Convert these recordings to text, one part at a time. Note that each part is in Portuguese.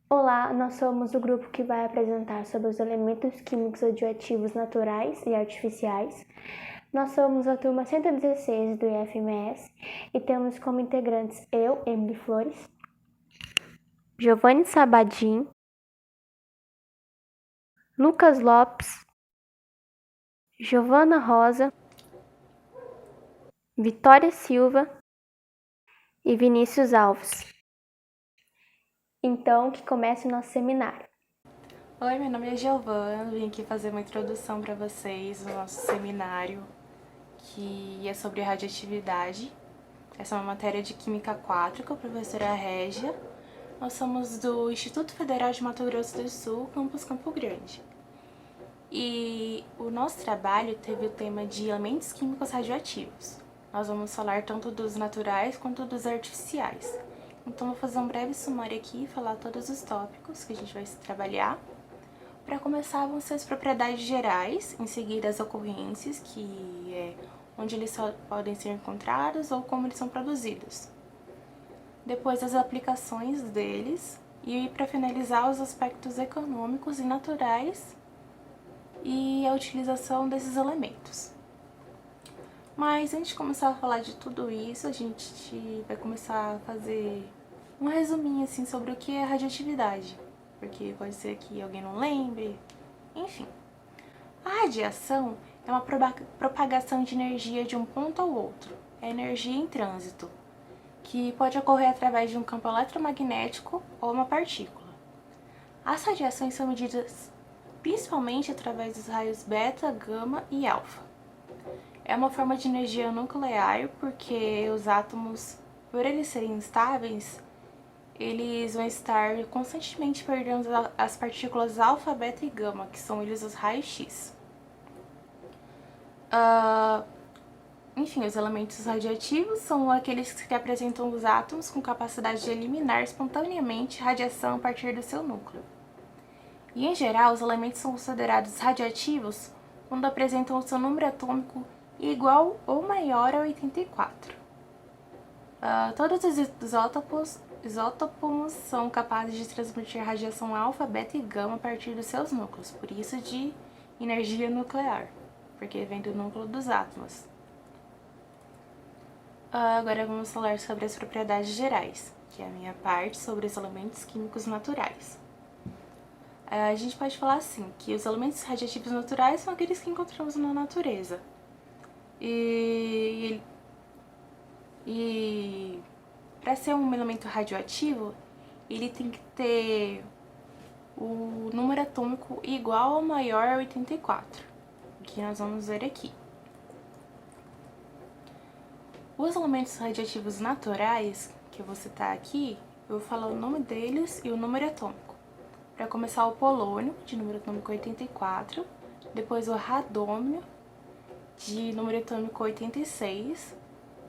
Olá, nós somos o grupo que vai apresentar sobre os elementos químicos radioativos naturais e artificiais. Nós somos a turma 116 do IFMS e temos como integrantes eu, Emily Flores, Giovanni Sabadim, Lucas Lopes, Giovana Rosa, Vitória Silva e Vinícius Alves. Então, que comece o nosso seminário. Oi, meu nome é Giovana, vim aqui fazer uma introdução para vocês no nosso seminário, que é sobre radioatividade. Essa é uma matéria de Química 4 com a professora Régia. Nós somos do Instituto Federal de Mato Grosso do Sul, campus Campo Grande. E o nosso trabalho teve o tema de elementos químicos radioativos. Nós vamos falar tanto dos naturais quanto dos artificiais. Então, vou fazer um breve sumário aqui e falar todos os tópicos que a gente vai trabalhar. Para começar, vão ser as propriedades gerais, em seguida as ocorrências, que é onde eles podem ser encontrados ou como eles são produzidos. Depois, as aplicações deles e, para finalizar, os aspectos econômicos e naturais e a utilização desses elementos. Mas antes de começar a falar de tudo isso, a gente vai começar a fazer um resuminho assim sobre o que é radioatividade, porque pode ser que alguém não lembre, enfim. A radiação é uma propagação de energia de um ponto ao outro, é energia em trânsito, que pode ocorrer através de um campo eletromagnético ou uma partícula. As radiações são medidas principalmente através dos raios beta, gama e alfa. É uma forma de energia nuclear porque os átomos, por eles serem instáveis, eles vão estar constantemente perdendo as partículas alfa, beta e gama, que são eles os raios X. Enfim, os elementos radioativos são aqueles que apresentam os átomos com capacidade de eliminar espontaneamente radiação a partir do seu núcleo. E, em geral, os elementos são considerados radioativos quando apresentam o seu número atômico igual ou maior a 84. Todos os isótopos são capazes de transmitir radiação alfa, beta e gama a partir dos seus núcleos, por isso de energia nuclear, porque vem do núcleo dos átomos. Agora vamos falar sobre as propriedades gerais, que é a minha parte sobre os elementos químicos naturais. A gente pode falar assim, que os elementos radioativos naturais são aqueles que encontramos na natureza. E para ser um elemento radioativo, ele tem que ter o número atômico igual ou maior a 84, que nós vamos ver aqui. Os elementos radioativos naturais, que eu vou citar aqui, eu vou falar o nome deles e o número atômico. Para começar, o polônio, de número atômico 84, depois o radômio, de número atômico 86,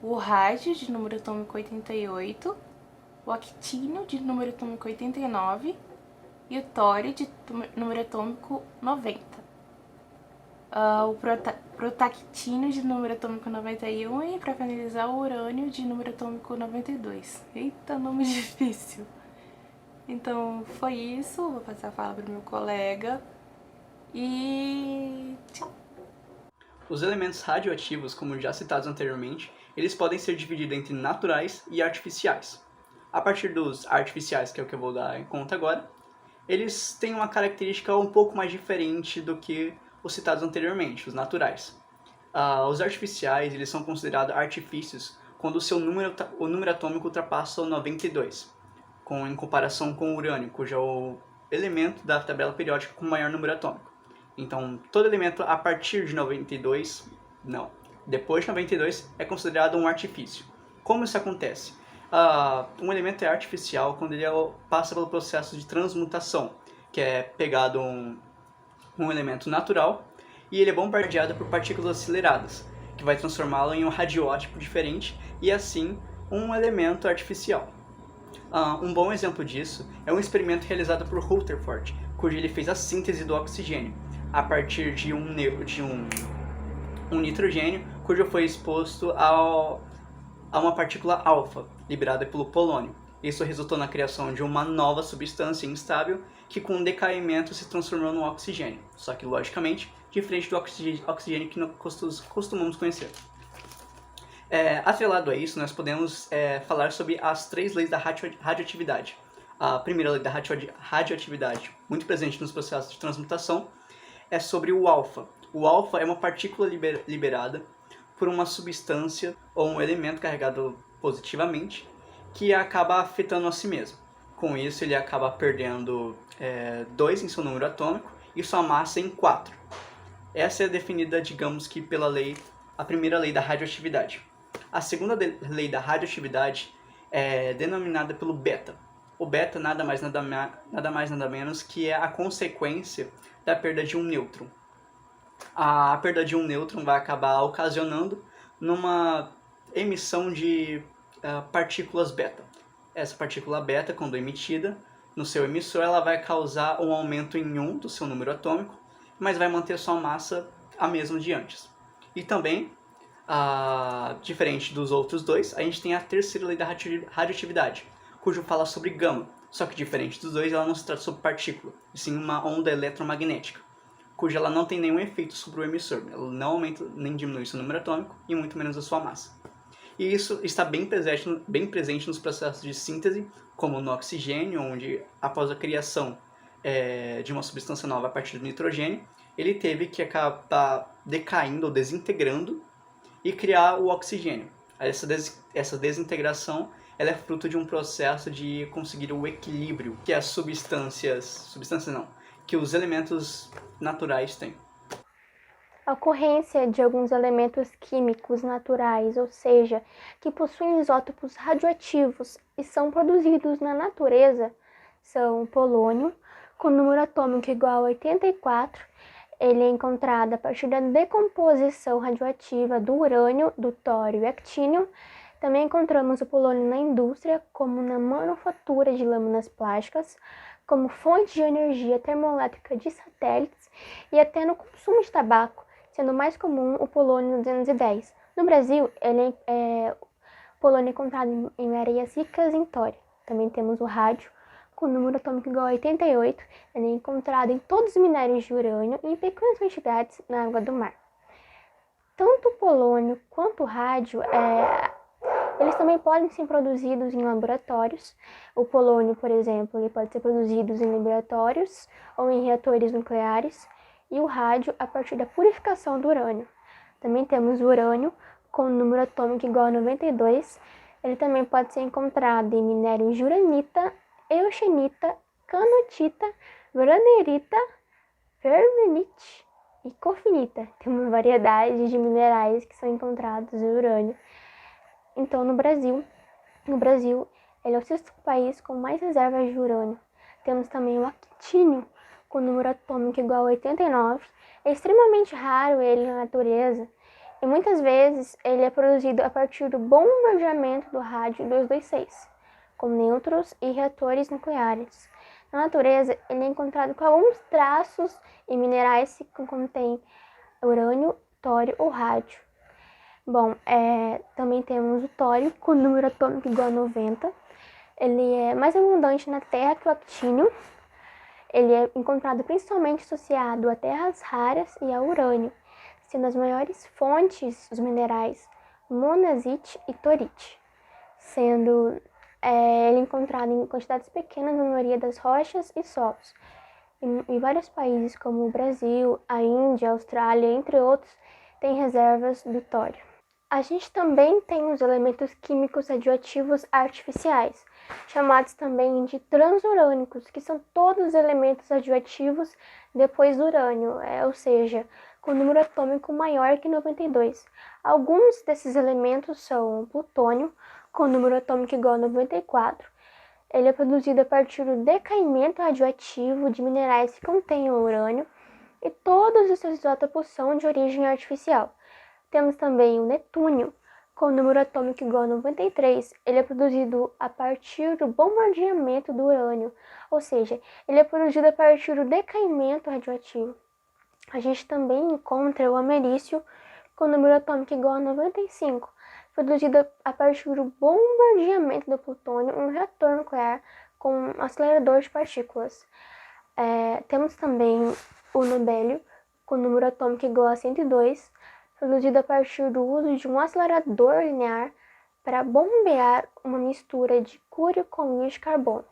o rádio, de número atômico 88, o actínio, de número atômico 89, e o tório, de número atômico 90. O protactínio, de número atômico 91, e, para finalizar, o urânio, de número atômico 92. Eita, nome difícil! Então, foi isso. Vou passar a fala para o meu colega. E tchau! Os elementos radioativos, como já citados anteriormente, eles podem ser divididos entre naturais e artificiais. A partir dos artificiais, que é o que eu vou dar em conta agora, eles têm uma característica um pouco mais diferente do que os citados anteriormente, os naturais. Os artificiais eles são considerados artifícios quando o número atômico ultrapassa o 92. Em comparação com o urânio, cujo é o elemento da tabela periódica com maior número atômico. Então, todo elemento a partir de 92, não, depois de 92 é considerado um artifício. Como isso acontece? Um elemento é artificial quando ele passa pelo processo de transmutação, que é pegado um elemento natural e ele é bombardeado por partículas aceleradas, que vai transformá-lo em um radioótipo diferente e assim um elemento artificial. Um bom exemplo disso é um experimento realizado por Rutherford, cujo ele fez a síntese do oxigênio a partir de um nitrogênio, cujo foi exposto a uma partícula alfa, liberada pelo polônio. Isso resultou na criação de uma nova substância instável que com o decaimento se transformou no oxigênio, só que logicamente diferente do oxigênio que nós costumamos conhecer. Atrelado a isso, nós podemos falar sobre as 3 leis da radioatividade. A primeira lei da radioatividade, muito presente nos processos de transmutação, é sobre o alfa. O alfa é uma partícula liberada por uma substância ou um elemento carregado positivamente que acaba afetando a si mesmo. Com isso, ele acaba perdendo 2 em seu número atômico e sua massa em 4. Essa é definida, digamos que, a primeira lei da radioatividade. A segunda lei da radioatividade é denominada pelo beta. O beta nada mais nada menos que é a consequência da perda de um nêutron. A perda de um nêutron vai acabar ocasionando numa emissão de partículas beta. Essa partícula beta, quando emitida no seu emissor, ela vai causar um aumento em 1 do seu número atômico, mas vai manter sua massa a mesma de antes. E também, diferente dos outros dois, a gente tem a terceira lei da radioatividade, cujo fala sobre gama, só que diferente dos dois, ela não se trata sobre partícula, e sim uma onda eletromagnética, cuja ela não tem nenhum efeito sobre o emissor, ela não aumenta nem diminui seu número atômico, e muito menos a sua massa. E isso está bem presente nos processos de síntese, como no oxigênio, onde após a criação de uma substância nova a partir do nitrogênio, ele teve que acabar decaindo ou desintegrando e criar o oxigênio. Essa desintegração ela é fruto de um processo de conseguir o equilíbrio que as que os elementos naturais têm. A ocorrência de alguns elementos químicos naturais, ou seja, que possuem isótopos radioativos e são produzidos na natureza, são o polônio, com número atômico igual a 84. Ele é encontrado a partir da decomposição radioativa do urânio, do tório e actínio. Também encontramos o polônio na indústria, como na manufatura de lâminas plásticas, como fonte de energia termoelétrica de satélites e até no consumo de tabaco, sendo mais comum o polônio 210. No Brasil, o polônio é encontrado em areias ricas em tório. Também temos o rádio, com número atômico igual a 88. Ele é encontrado em todos os minérios de urânio e em pequenas quantidades na água do mar. Tanto o polônio quanto o rádio, eles também podem ser produzidos em laboratórios. O polônio, por exemplo, ele pode ser produzido em laboratórios ou em reatores nucleares. E o rádio a partir da purificação do urânio. Também temos o urânio com número atômico igual a 92. Ele também pode ser encontrado em minérios de uranita, euxenita, canotita, branerita, vermelite e cofinita. Tem uma variedade de minerais que são encontrados em urânio. Então, no Brasil, ele é o 6º país com mais reservas de urânio. Temos também o actínio, com número atômico igual a 89. É extremamente raro ele na natureza e muitas vezes ele é produzido a partir do bombardeamento do rádio 226, com nêutrons e reatores nucleares. Na natureza, ele é encontrado com alguns traços em minerais que contêm urânio, tório ou rádio. Bom, também temos o tório, com número atômico igual a 90. Ele é mais abundante na Terra que o actínio. Ele é encontrado principalmente associado a terras raras e a urânio, sendo as maiores fontes os minerais monazite e torite, sendo ele encontrado em quantidades pequenas na maioria das rochas e solos. Em vários países como o Brasil, a Índia, a Austrália, entre outros, têm reservas do tório. A gente também tem os elementos químicos radioativos artificiais, chamados também de transurânicos, que são todos os elementos radioativos depois do urânio, ou seja, com número atômico maior que 92. Alguns desses elementos são o plutônio, com número atômico igual a 94. Ele é produzido a partir do decaimento radioativo de minerais que contêm o urânio, e todos os seus isótopos são de origem artificial. Temos também o netúnio, com número atômico igual a 93. Ele é produzido a partir do bombardeamento do urânio, ou seja, ele é produzido a partir do decaimento radioativo. A gente também encontra o americium, com número atômico igual a 95, produzida a partir do bombardeamento do plutônio em um reator nuclear com um acelerador de partículas. Temos também o nobélio, com número atômico igual a 102, produzido a partir do uso de um acelerador linear para bombear uma mistura de cúrio com íon de carbono.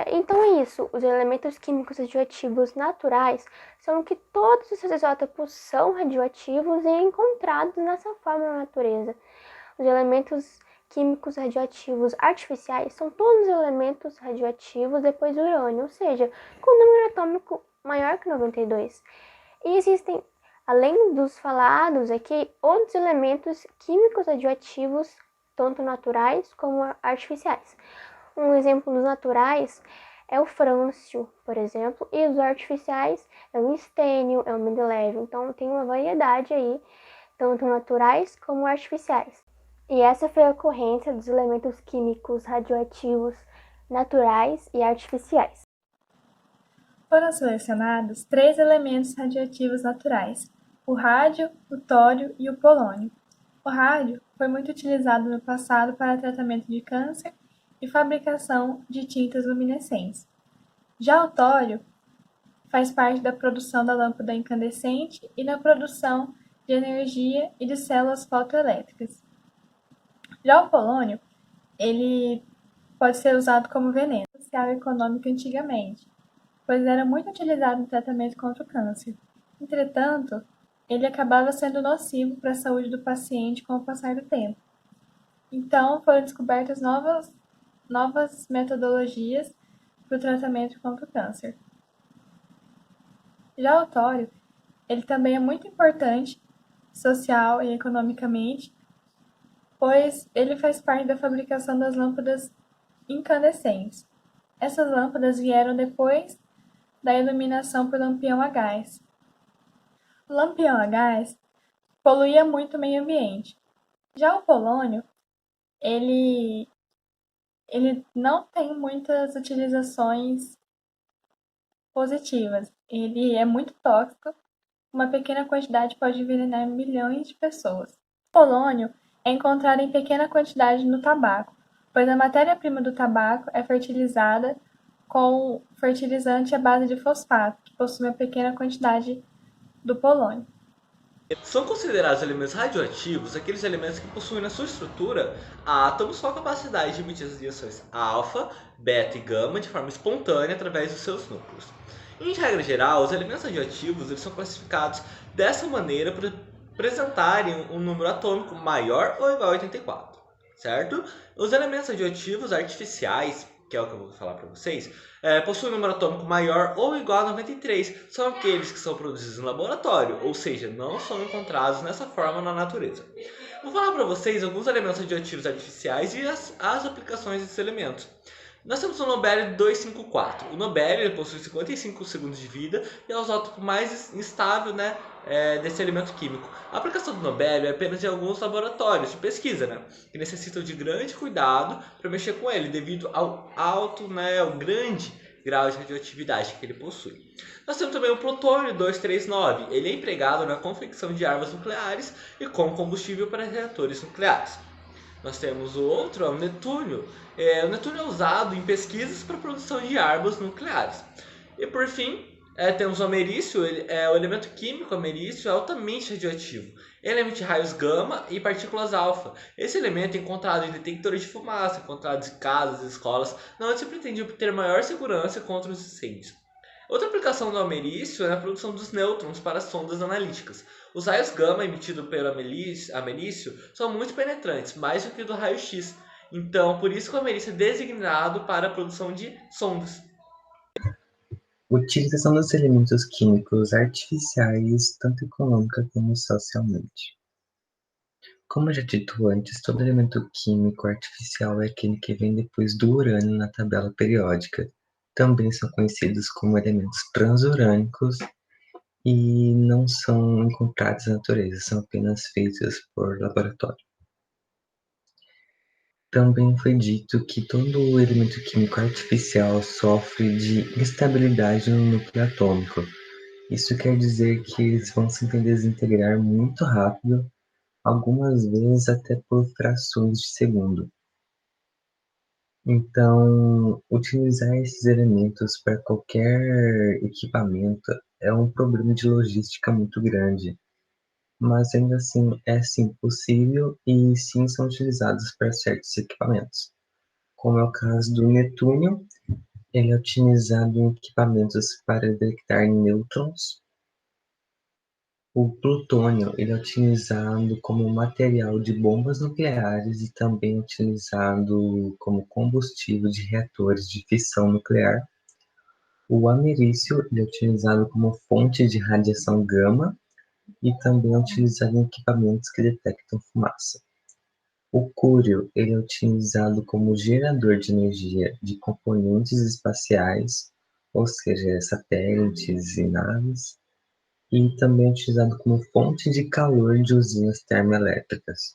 Então é isso, os elementos químicos radioativos naturais são que todos os seus isótopos são radioativos e encontrados nessa forma na natureza. Os elementos químicos radioativos artificiais são todos os elementos radioativos depois do urânio, ou seja, com número atômico maior que 92. E existem, além dos falados aqui, outros elementos químicos radioativos, tanto naturais como artificiais. Um exemplo dos naturais é o frâncio, por exemplo, e os artificiais é o estênio, é o mendelevo. Então tem uma variedade aí, tanto naturais como artificiais. E essa foi a ocorrência dos elementos químicos radioativos naturais e artificiais. Foram selecionados 3 elementos radioativos naturais: o rádio, o tório e o polônio. O rádio foi muito utilizado no passado para tratamento de câncer e fabricação de tintas luminescentes. Já o tório faz parte da produção da lâmpada incandescente e na produção de energia e de células fotoelétricas. Já o polônio, ele pode ser usado como veneno social e econômico antigamente, pois era muito utilizado no tratamento contra o câncer. Entretanto, ele acabava sendo nocivo para a saúde do paciente com o passar do tempo. Então, foram descobertas novas metodologias para o tratamento contra o câncer. Já o tório, ele também é muito importante social e economicamente, pois ele faz parte da fabricação das lâmpadas incandescentes. Essas lâmpadas vieram depois da iluminação por lampião a gás. O lampião a gás poluía muito o meio ambiente. Já o polônio, ele não tem muitas utilizações positivas. Ele é muito tóxico, uma pequena quantidade pode envenenar milhões de pessoas. O polônio é encontrado em pequena quantidade no tabaco, pois a matéria-prima do tabaco é fertilizada com fertilizante à base de fosfato, que possui uma pequena quantidade do polônio. São considerados elementos radioativos aqueles elementos que possuem na sua estrutura átomos com a capacidade de emitir as radiações alfa, beta e gama de forma espontânea através dos seus núcleos. Em regra geral, os elementos radioativos eles são classificados dessa maneira para apresentarem um número atômico maior ou igual a 84, certo? Os elementos radioativos artificiais, que é o que eu vou falar para vocês, possuem um número atômico maior ou igual a 93, são aqueles que são produzidos em laboratório, ou seja, não são encontrados nessa forma na natureza. Vou falar para vocês alguns elementos radioativos artificiais e as aplicações desses elementos. Nós temos o nobélio 254. O nobélio ele possui 55 segundos de vida e é o isótopo mais instável desse elemento químico. A aplicação do nobélio é apenas em alguns laboratórios de pesquisa, que necessitam de grande cuidado para mexer com ele, devido ao alto, ao grande grau de radioatividade que ele possui. Nós temos também o plutônio 239. Ele é empregado na confecção de armas nucleares e como combustível para reatores nucleares. Nós temos o outro, o netúnio. O netúnio é usado em pesquisas para a produção de armas nucleares. E por fim, temos o ameriço. O elemento químico ameriço é altamente radioativo. Ele emite raios gama e partículas alfa. Esse elemento é encontrado em detectores de fumaça, encontrado em casas e escolas, onde se pretende obter maior segurança contra os incêndios. Outra aplicação do ameriço é a produção dos nêutrons para sondas analíticas. Os raios gama emitidos pelo ameriço são muito penetrantes, mais do que do raio-x. Então, por isso que o ameriço é designado para a produção de sondas. Utilização dos elementos químicos artificiais, tanto econômica como socialmente. Como já dito antes, todo elemento químico artificial é aquele que vem depois do urânio na tabela periódica. Também são conhecidos como elementos transurânicos e não são encontrados na natureza, são apenas feitos por laboratório. Também foi dito que todo elemento químico artificial sofre de instabilidade no núcleo atômico. Isso quer dizer que eles vão se desintegrar muito rápido algumas vezes até por frações de segundo. Então, utilizar esses elementos para qualquer equipamento é um problema de logística muito grande, mas ainda assim é sim possível e sim são utilizados para certos equipamentos, como é o caso do netúnio. Ele é utilizado em equipamentos para detectar nêutrons. O plutônio ele é utilizado como material de bombas nucleares e também utilizado como combustível de reatores de fissão nuclear. O americium ele é utilizado como fonte de radiação gama e também é utilizado em equipamentos que detectam fumaça. O cúrio ele é utilizado como gerador de energia de componentes espaciais, ou seja, satélites e naves, e também é utilizado como fonte de calor de usinas termoelétricas.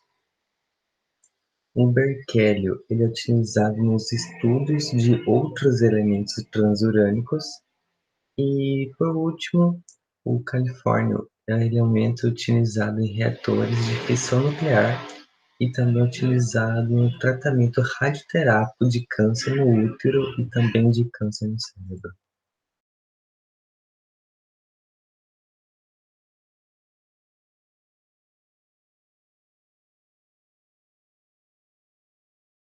O berquélio ele é utilizado nos estudos de outros elementos transurânicos. E, por último, o califórnio é um elemento utilizado em reatores de fissão nuclear e também utilizado no tratamento radioterápico de câncer no útero e também de câncer no cérebro.